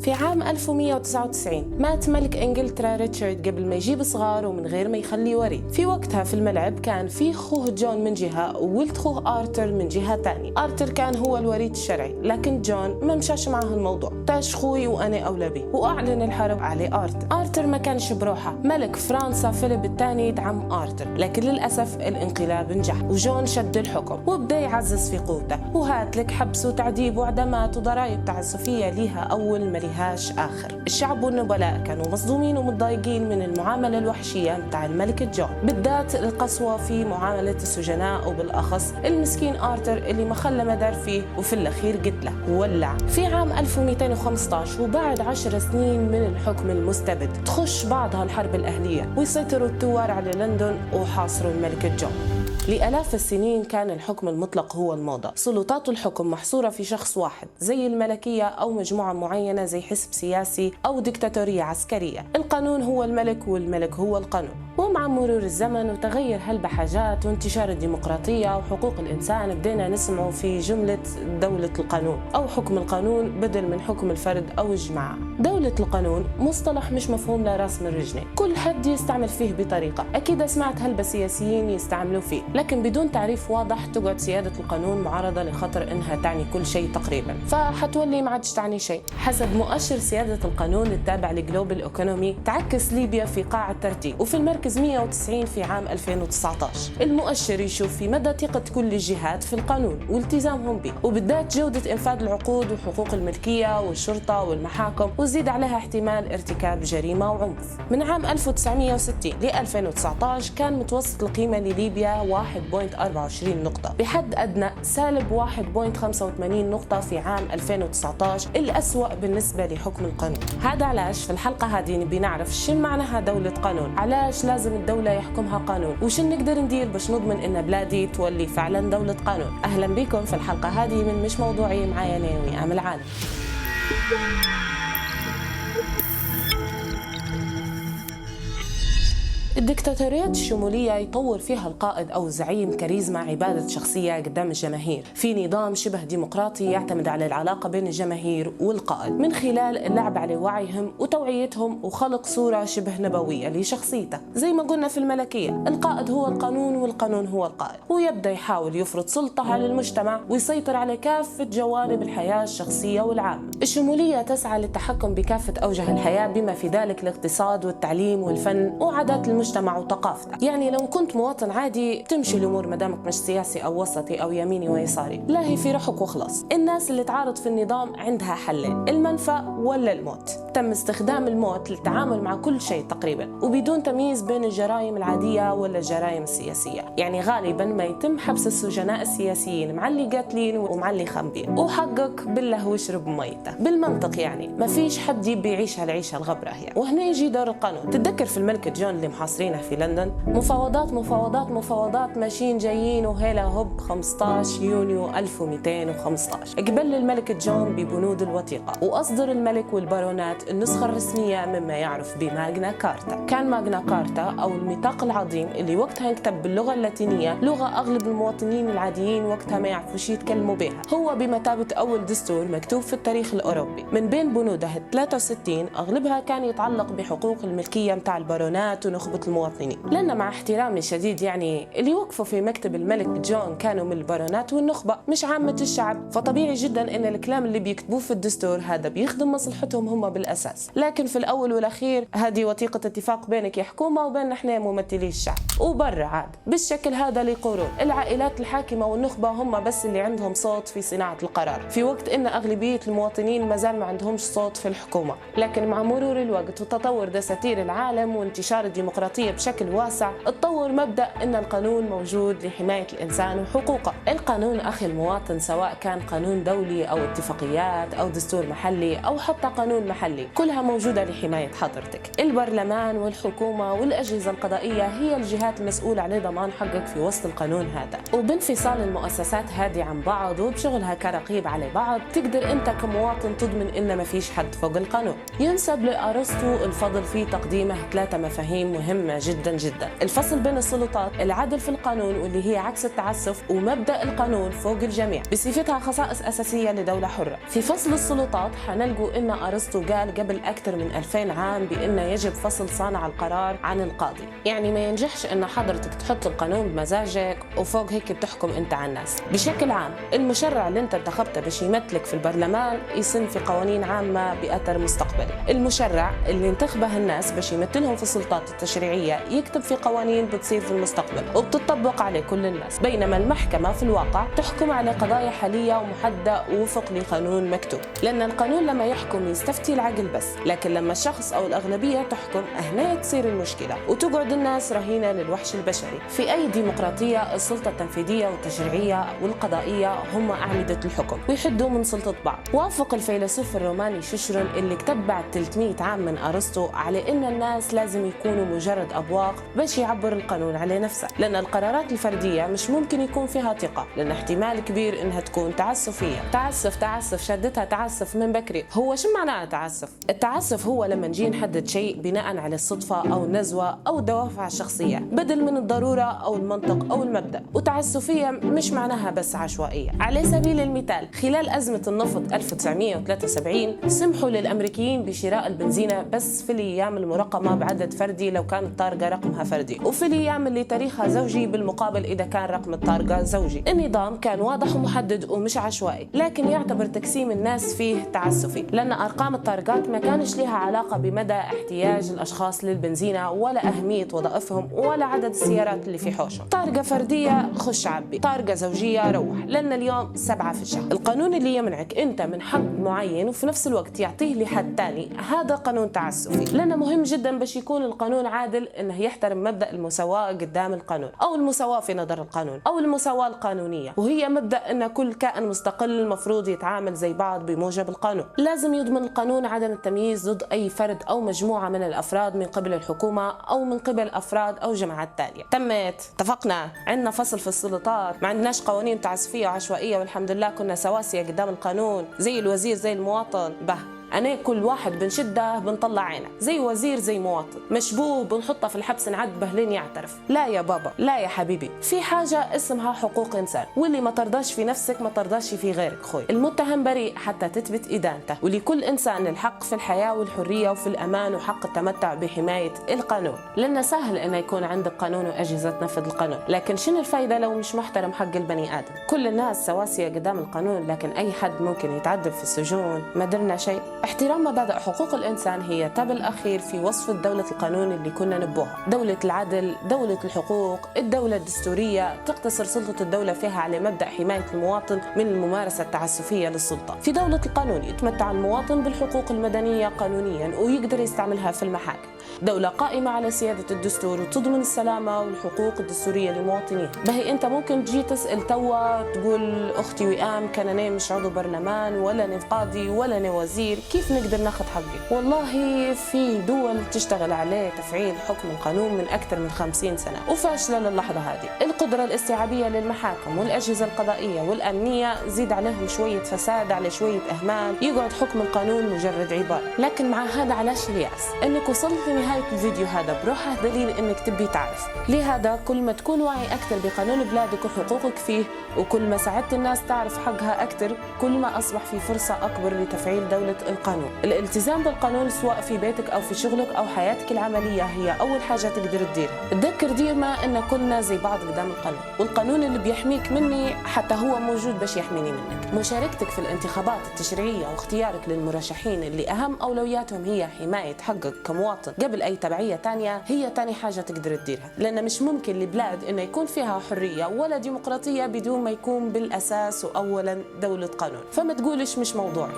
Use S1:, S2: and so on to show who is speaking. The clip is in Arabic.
S1: في عام 1199 مات ملك إنجلترا ريتشارد قبل ما يجيب صغار ومن غير ما يخلي وريث. في وقتها في الملعب كان في خوه جون من جهة وولد خوه آرثر من جهة تانية. آرثر كان هو الوريث الشرعي، لكن جون ما مشاش معه الموضوع، تاش خوي وأنا أولى به، وأعلن الحرب عليه آرثر. آرثر ما كانش بروحه، ملك فرنسا فيليب الثاني دعم آرثر، لكن للأسف الانقلاب نجح وجون شد الحكم وبدأ يعزز في قوته، وهات لك حبس وتعذيب وعدمات وضرائب تعسفية ليها أول ما لهاش آخر. الشعب والنبلاء كانوا مصدومين ومتضايقين من المعاملة الوحشية متاع الملك جون، بالذات القسوة في معاملة السجناء وبالأخص المسكين آرثر اللي ما خلى ما دار فيه وفي الأخير قتله وولع. في عام 1215 وبعد 10 سنين من الحكم المستبد تخش بعضها الحرب الأهلية ويسيطروا الثوار على لندن وحاصروا الملك جون. لآلاف السنين كان الحكم المطلق هو الموضة، سلطات الحكم محصورة في شخص واحد زي الملكية أو مجموعة معينة زي حزب سياسي أو ديكتاتورية عسكرية. القانون هو الملك والملك هو القانون. ومع مرور الزمن وتغير هالبحاجات وانتشار الديمقراطية وحقوق الإنسان بدينا نسمعوا في جملة دولة القانون أو حكم القانون بدل من حكم الفرد أو الجماعة. دولة القانون مصطلح مش مفهوم لا راس من رجلين، كل حد يستعمل فيه بطريقة، أكيد سمعت هلبة سياسيين يستعملوا فيه، لكن بدون تعريف واضح تقعد سيادة القانون معرضة لخطر إنها تعني كل شيء تقريبا، فحتولي ما عادش تعني شيء. حسب مؤشر سيادة القانون التابع لجلوبال ايكونومي تعكس ليبيا في قاع الترتيب وفي المركز 190 في عام 2019. المؤشر يشوف في مدى ثقة كل الجهات في القانون والتزامهم به، وبالذات جودة إنفاذ العقود وحقوق الملكية والشرطة والمحاكم، وزيد عليها احتمال ارتكاب جريمة وعنف. من عام 1960 ل 2019 كان متوسط القيمة لليبيا 1.24 نقطة، بحد أدنى سالب 1.85 نقطة في عام 2019، الأسوأ بالنسبة لحكم القانون. هذا علاش في الحلقة هذه نبي نعرف شو معناها دولة قانون، علاش لازم الدولة يحكمها قانون، وش نقدر ندير باش نضمن إن بلادي تولي فعلا دولة قانون. أهلا بكم في الحلقة هذه من مش موضوعي، معايا ناوي أمل عالم. الدكتاتوريات الشمولية يطور فيها القائد أو الزعيم كاريزما عبادة شخصية قدام الجماهير في نظام شبه ديمقراطي يعتمد على العلاقة بين الجماهير والقائد من خلال اللعب على وعيهم وتوعيتهم وخلق صورة شبه نبوية لشخصيته. زي ما قلنا في الملكية، القائد هو القانون والقانون هو القائد، ويبدأ يحاول يفرض سلطة على المجتمع ويسيطر على كافة جوانب الحياة الشخصية والعامة. الشمولية تسعى للتحكم بكافة أوجه الحياة بما في ذلك الاقتصاد والتعليم والفن وعادات المجتمع وثقافته. يعني لو كنت مواطن عادي تمشي الأمور مدامك مش سياسي أو وسطي أو يميني ويساري، لا هي في روحك وخلاص. الناس اللي تعارض في النظام عندها حلين، المنفى ولا الموت. تم استخدام الموت للتعامل مع كل شيء تقريبا وبدون تمييز بين الجرائم العادية ولا الجرائم السياسية. يعني غالبا ما يتم حبس السجناء السياسيين مع اللي قاتلين ومع اللي خامبين، وحقك بالله واشرب ميته. بالمنطق يعني ما فيش حد يبي يعيش هالعيشة الغبرة هي. وهنا يجي دور القانون. تتذكر في الملك جون اللي محاصرينه في لندن، مفاوضات مفاوضات مفاوضات ماشيين جايين وهيلا هوب 15 يونيو 1215 قبل الملك جون ببنود الوثيقة، وأصدر الملك والبارونات النسخة الرسمية مما يعرف بماغنا كارتا. كان ماغنا كارتا أو الميثاق العظيم اللي وقتها انكتب باللغة اللاتينية، لغة أغلب المواطنين العاديين وقتها ما يعرفوش يتكلموا بها. هو بمثابة أول دستور مكتوب في التاريخ الأوروبي. من بين بنوده 63 أغلبها كان يتعلق بحقوق الملكية متاع البارونات ونخبة المواطنين، لأن مع احترامي الشديد يعني اللي وقفوا في مكتب الملك جون كانوا من البارونات والنخبة مش عامة الشعب، فطبيعي جدا ان الكلام اللي بيكتبوه في الدستور هذا بيخدم مصلحتهم هم بالأساس. لكن في الأول والأخير هذه وثيقة اتفاق بينك يا حكومة وبين احنا ممثلي الشعب، وبرا عاد بالشكل هذا لقرون العائلات الحاكمة والنخبة هم بس اللي عندهم صوت في صناعة القرار، في وقت ان أغلبية المواطنين ما زال ما عندهمش صوت في الحكومة. لكن مع مرور الوقت وتطور دساتير العالم وانتشار الديمقراطية بشكل واسع، اتطور مبدأ ان القانون موجود لحماية الإنسان وحقوقه. القانون أخي المواطن سواء كان قانون دولي أو اتفاقيات أو دستور محلي أو حتى قانون محلي، كلها موجودة لحماية حضرتك. البرلمان والحكومة والأجهزة القضائية هي الجهات المسؤولة عن ضمان حقك في وسط القانون هذا. وبانفصال المؤسسات هذه عن بعض وبشغلها كرقيب على بعض، تقدر أنت كمواطن تضمن إن ما فيش حد فوق القانون. ينسب لأرسطو الفضل في تقديمه 3 مفاهيم مهمة مهمة جدا جدا. الفصل بين السلطات، العدل في القانون واللي هي عكس التعسف، ومبدأ القانون فوق الجميع بصفتها خصائص أساسية لدولة حرة. في فصل السلطات حنلقوا إن أرسطو قال قبل أكثر من 2000 عام بأن يجب فصل صانع القرار عن القاضي. يعني ما ينجحش إن حضرتك تحط القانون بمزاجك وفوق هيك بتحكم أنت على الناس. بشكل عام المشرع اللي أنت انتخبته باش يمثلك في البرلمان يسن في قوانين عامة بأثر مستقبلي. المشرع اللي انتخبه الناس باش يمثلهم في السلطات التشريعية يكتب في قوانين بتصير في المستقبل وبتطبق عليه كل الناس، بينما المحكمة في الواقع تحكم على قضايا حالية ومحددة وفق لقانون مكتوب. لأن القانون لما يحكم يستفتي العقل بس، لكن لما الشخص أو الأغلبية تحكم هنا تصير المشكلة وتقعد الناس رهينة للوحش البشري. في أي ديمقراطية السلطة التنفيذية والتشريعية والقضائية هم أعمدة الحكم ويحدوا من سلطة بعض. وافق الفيلسوف الروماني شيشرون اللي كتب بعد 300 عام من أرسطو على إن الناس لازم يكونوا مجرد أبواق باش يعبر القانون على نفسه، لأن القرارات الفردية مش ممكن يكون فيها ثقة، لأن احتمال كبير إنها تكون تعسفية. تعسف شدتها تعسف من بكري. هو شو معناها تعسف؟ التعسف هو لما نجي نحدد شيء بناء على الصدفة أو النزوة أو الدوافع الشخصية بدل من الضرورة أو المنطق أو المبدأ. وتعسفية مش معناها بس عشوائية. على سبيل المثال خلال أزمة النفط 1973 سمحوا للأمريكيين بشراء البنزينة بس في الأيام المرقمة بعدد فردي لو كانت الطارقة رقمها فردي، وفي الأيام اللي تاريخها زوجي بالمقابل إذا كان رقم الطارقة زوجي. النظام كان واضح ومحدد ومش عشوائي، لكن يعتبر تقسيم الناس فيه تعسفي، لأن أرقام الطارقات ما كانش لها علاقة بمدى احتياج الأشخاص للبنزينة ولا أهمية وظائفهم ولا عدد السيارات اللي في حوشهم. طارقة فردية خش عبي، طارقة زوجية روح، لأن اليوم 7 في الشهر. القانون اللي يمنعك أنت من حق معين وفي نفس الوقت يعطيه لحد تاني هذا قانون تعسفي، لأنه مهم جدا باش يكون القانون عادل إنه يحترم مبدأ المساواة قدام القانون أو المساواة في نظر القانون أو المساواة القانونية، وهي مبدأ أن كل كائن مستقل المفروض يتعامل زي بعض بموجب القانون. لازم يضمن القانون عدم التمييز ضد أي فرد أو مجموعة من الأفراد من قبل الحكومة أو من قبل أفراد أو جماعات تانية. تمت، اتفقنا، عندنا فصل في السلطات، ما عندناش قوانين تعسفية وعشوائية والحمد لله كنا سواسية قدام القانون، زي الوزير زي المواطن. أنا كل واحد بنشده بنطلع عينه، زي وزير زي مواطن، مشبوه بنحطه في الحبس نعذبه لين يعترف. لا يا بابا، لا يا حبيبي، في حاجة اسمها حقوق إنسان، واللي ما ترضاش في نفسك ما ترضاش في غيرك. خوي المتهم بريء حتى تثبت إدانته، ولكل إنسان الحق في الحياة والحرية وفي الأمان وحق التمتع بحماية القانون. لأن سهل إنه يكون عندك قانون وأجهزة تنفذ القانون، لكن شنو الفايدة لو مش محترم حق البني آدم؟ كل الناس سواسية قدام القانون، لكن أي حد ممكن يتعذب في السجون، ما درنا شيء. احترام مبادئ حقوق الإنسان هي تاب الأخير في وصف دولة القانون اللي كنا نبوها، دولة العدل، دولة الحقوق، الدولة الدستورية. تقتصر سلطة الدولة فيها على مبدأ حماية المواطن من الممارسة التعسفية للسلطة. في دولة القانون يتمتع المواطن بالحقوق المدنية قانونيا ويقدر يستعملها في المحاكم. دولة قائمة على سيادة الدستور وتضمن السلامة والحقوق الدستورية للمواطنين. بهي أنت ممكن تجي تسأل توا تقول أختي وئام كان أنا مش عضو برلمان ولا أنا قاضي ولا أنا وزير، كيف نقدر ناخذ حقي؟ والله في دول تشتغل عليه تفعيل حكم القانون من أكثر من 50 سنة وفاشلة للحظة هذه. القدرة الاستيعابية للمحاكم والأجهزة القضائية والأمنية زيد عليهم شوية فساد على شوية إهمال، يقعد حكم القانون مجرد عبارة. لكن مع هذا علاش اليأس؟ إنك وصلت لنهاية الفيديو هذا بروحه دليل إنك تبي تعرف. لهذا كل ما تكون واعي أكثر بقانون بلادك وحقوقك فيه، وكل ما ساعدت الناس تعرف حقها أكثر، كل ما أصبح في فرصة أكبر لتفعيل دولة القانون. الالتزام بالقانون سواء في بيتك أو في شغلك أو حياتك العملية هي أول حاجة تقدر تديرها. تذكر ديما إن كلنا زي بعض قدام القانون، والقانون اللي بيحميك مني حتى هو موجود باش يحميني منك. مشاركتك في الانتخابات التشريعية واختيارك للمرشحين اللي أهم أولوياتهم هي حماية حقك كمواطن قبل أي تبعية تانية هي تاني حاجة تقدر تديرها، لأن مش ممكن لبلاد إنه يكون فيها حرية ولا ديمقراطية بدون ما يكون بالأساس وأولا دولة قانون. فما تقولش مش موضوعي.